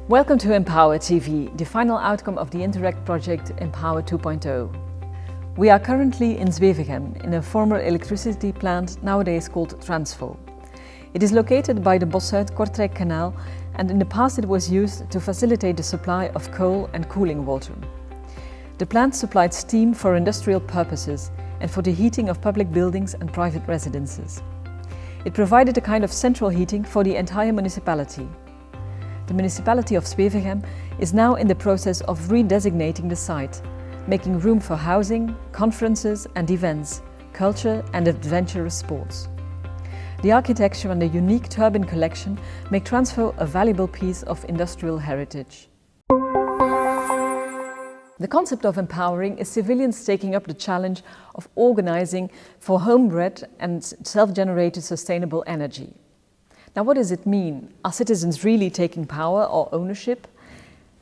Welcome to Empower TV, the final outcome of the Interact project Empower 2.0. We are currently in Zwevegem, in a former electricity plant nowadays called Transfo. It is located by the Bos-Zuid-Kortrijk Canal, and in the past it was used to facilitate the supply of coal and cooling water. The plant supplied steam for industrial purposes and for the heating of public buildings and private residences. It provided a kind of central heating for the entire municipality. The municipality of Zwevegem is now in the process of redesignating the site, making room for housing, conferences and events, culture and adventurous sports. The architecture and the unique turbine collection make Transfo a valuable piece of industrial heritage. The concept of empowering is civilians taking up the challenge of organizing for homebred and self-generated sustainable energy. Now, what does it mean? Are citizens really taking power or ownership?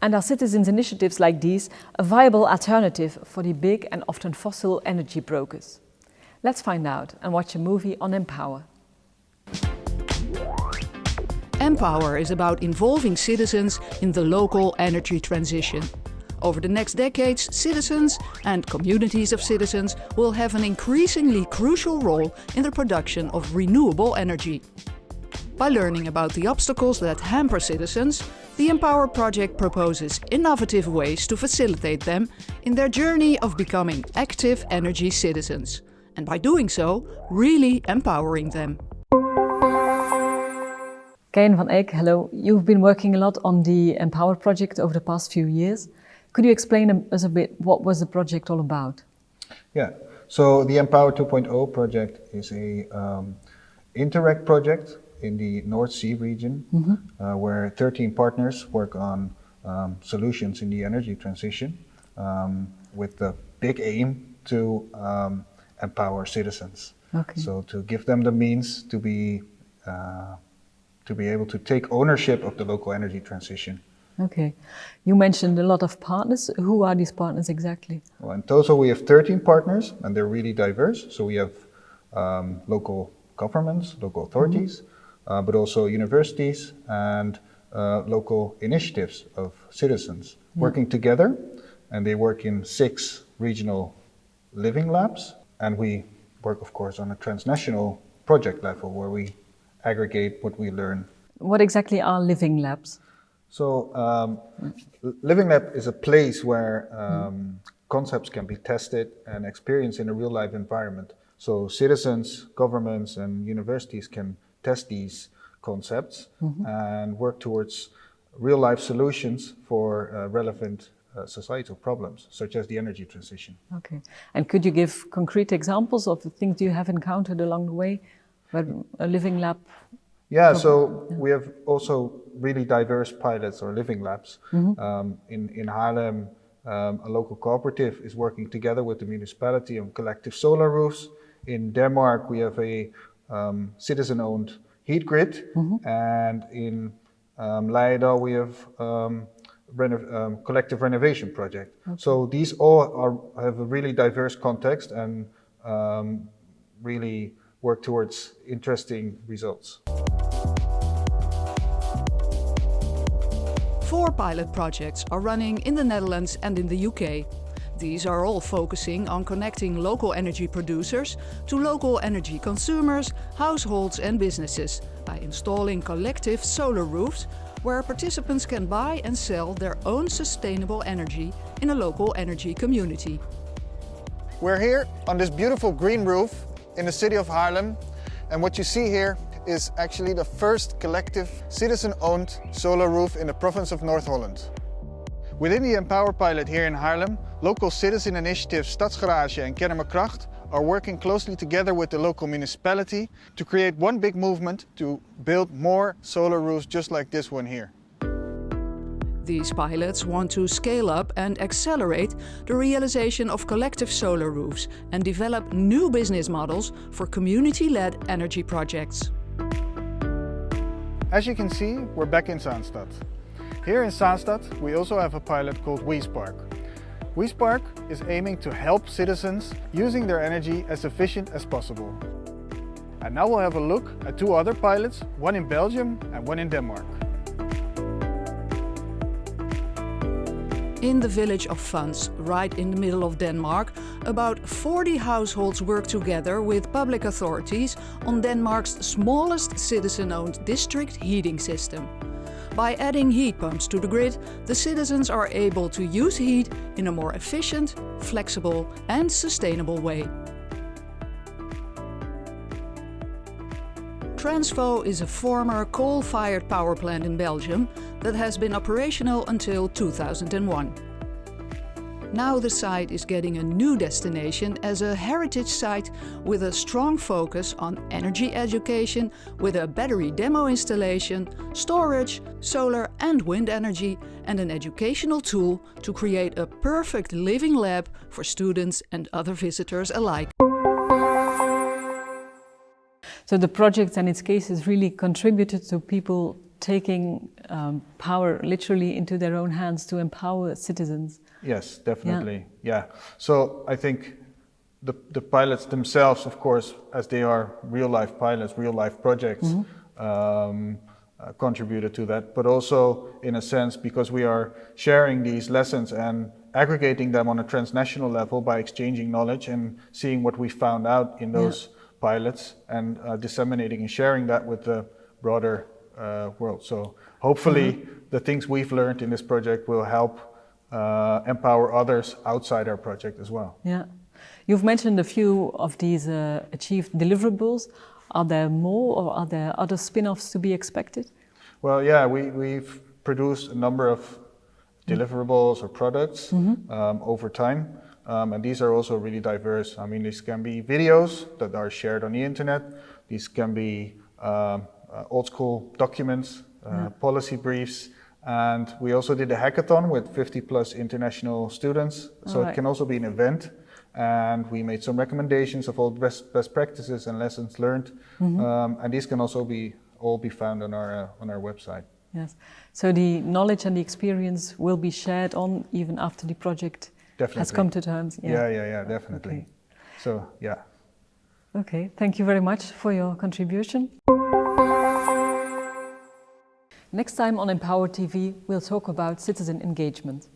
And are citizens' initiatives like these a viable alternative for the big and often fossil energy brokers? Let's find out and watch a movie on Empower. Empower is about involving citizens in the local energy transition. Over the next decades, citizens and communities of citizens will have an increasingly crucial role in the production of renewable energy. By learning about the obstacles that hamper citizens, the Empower project proposes innovative ways to facilitate them in their journey of becoming active energy citizens, and by doing so, really empowering them. Keijen van Eijk, hello. You've been working a lot on the Empower project over the past few years. Could you explain us a bit what was the project all about? Yeah, so the Empower 2.0 project is a Interact project in the North Sea region, where 13 partners work on solutions in the energy transition with the big aim to empower citizens. Okay. So to give them the means to be able to take ownership of the local energy transition. Okay. You mentioned a lot of partners. Who are these partners exactly? Well, in total we have 13 partners, and they're really diverse. So we have local governments, local authorities, but also universities and local initiatives of citizens working together. And they work in 6 regional living labs. And we work, of course, on a transnational project level where we aggregate what we learn. What exactly are living labs? So, Living Lab is a place where concepts can be tested and experienced in a real-life environment. So citizens, governments and universities can test these concepts and work towards real-life solutions for relevant societal problems, such as the energy transition. Okay. And could you give concrete examples of the things you have encountered along the way where a living lab? Yeah, so we have also really diverse pilots or living labs. In Haarlem, a local cooperative is working together with the municipality on collective solar roofs. In Denmark, we have a citizen-owned heat grid, and in Leiden we have collective renovation project. Okay. So these all have a really diverse context and really work towards interesting results. 4 pilot projects are running in the Netherlands and in the UK. These are all focusing on connecting local energy producers to local energy consumers, households and businesses by installing collective solar roofs where participants can buy and sell their own sustainable energy in a local energy community. We're here on this beautiful green roof in the city of Haarlem, and what you see here is actually the first collective citizen-owned solar roof in the province of North Holland. Within the Empower pilot here in Haarlem, local citizen initiatives Stadsgarage and Kennemerkracht are working closely together with the local municipality to create one big movement to build more solar roofs just like this one here. These pilots want to scale up and accelerate the realization of collective solar roofs and develop new business models for community-led energy projects. As you can see, we're back in Zaanstad. Here in Zaanstad, we also have a pilot called WeSpark. WeSpark is aiming to help citizens using their energy as efficient as possible. And now we'll have a look at 2 other pilots, one in Belgium and one in Denmark. In the village of Vans, right in the middle of Denmark, about 40 households work together with public authorities on Denmark's smallest citizen-owned district heating system. By adding heat pumps to the grid, the citizens are able to use heat in a more efficient, flexible and sustainable way. Transfo is a former coal-fired power plant in Belgium that has been operational until 2001. Now the site is getting a new destination as a heritage site with a strong focus on energy education with a battery demo installation, storage, solar and wind energy and an educational tool to create a perfect living lab for students and other visitors alike. So the project and its cases really contributed to people taking power literally into their own hands to empower citizens. Yes, definitely. Yeah. So I think the pilots themselves, of course, as they are real-life pilots, real-life projects, contributed to that. But also, in a sense, because we are sharing these lessons and aggregating them on a transnational level by exchanging knowledge and seeing what we found out in those pilots and disseminating and sharing that with the broader world. So hopefully the things we've learned in this project will help empower others outside our project as well. Yeah. You've mentioned a few of these achieved deliverables. Are there more or are there other spin-offs to be expected? Well, yeah, we've produced a number of deliverables or products over time. And these are also really diverse. I mean, these can be videos that are shared on the internet. These can be old school documents, policy briefs. And we also did a hackathon with 50 plus international students. So it can also be an event. And we made some recommendations of all best practices and lessons learned. And these can also all be found on our website. Yes. So the knowledge and the experience will be shared on even after the project has come to terms. Yeah, definitely. Okay. So, yeah. Okay, thank you very much for your contribution. Next time on Empower TV, we'll talk about citizen engagement.